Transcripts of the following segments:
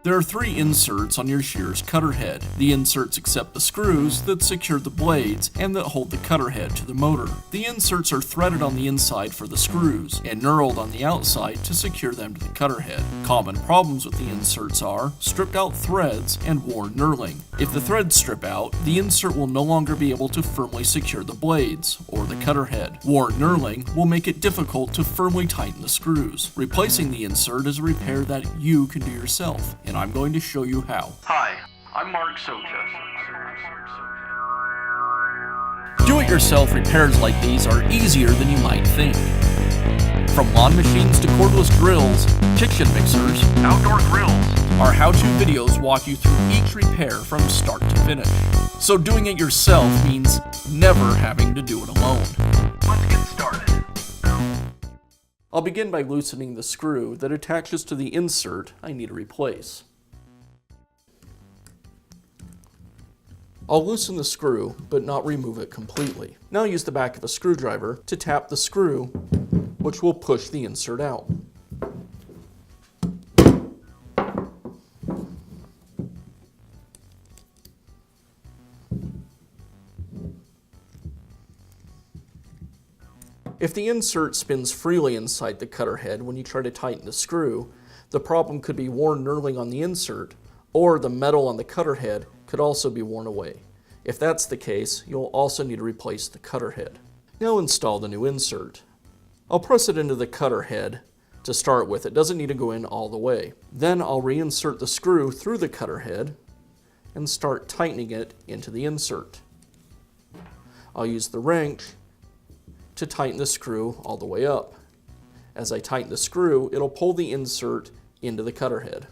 There are three inserts on your shear's cutter head. The inserts accept the screws that secure the blades and that hold the cutter head to the motor. The inserts are threaded on the inside for the screws and knurled on the outside to secure them to the cutter head. Common problems with the inserts are stripped out threads and worn knurling. If the threads strip out, the insert will no longer be able to firmly secure the blades or the cutter head. Worn knurling will make it difficult to firmly tighten the screws. Replacing the insert is a repair that you can do yourself, and I'm going to show you how. Hi, I'm Mark Socha. Do-it-yourself repairs like these are easier than you might think. From lawn machines to cordless drills, kitchen mixers, Outdoor grills. our how-to videos walk you through each repair from start to finish. So doing it yourself means never having to do it alone. Let's get started. I'll begin by loosening the screw that attaches to the insert I need to replace. I'll loosen the screw, but not remove it completely. Now use the back of a screwdriver to tap the screw, which will push the insert out. If the insert spins freely inside the cutter head when you try to tighten the screw, the problem could be worn knurling on the insert, or the metal on the cutter head could also be worn away. If that's the case, you'll also need to replace the cutter head. Now install the new insert. I'll press it into the cutter head to start with. It doesn't need to go in all the way. Then I'll reinsert the screw through the cutter head and start tightening it into the insert. I'll use the wrench to tighten the screw all the way up. As I tighten the screw, it'll pull the insert into the cutter head.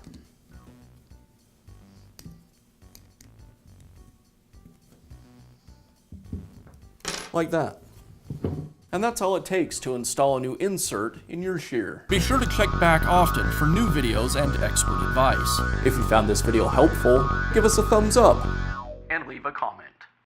Like that. And that's all it takes to install a new insert in your shear. Be sure to check back often for new videos and expert advice. If you found this video helpful, give us a thumbs up And leave a comment.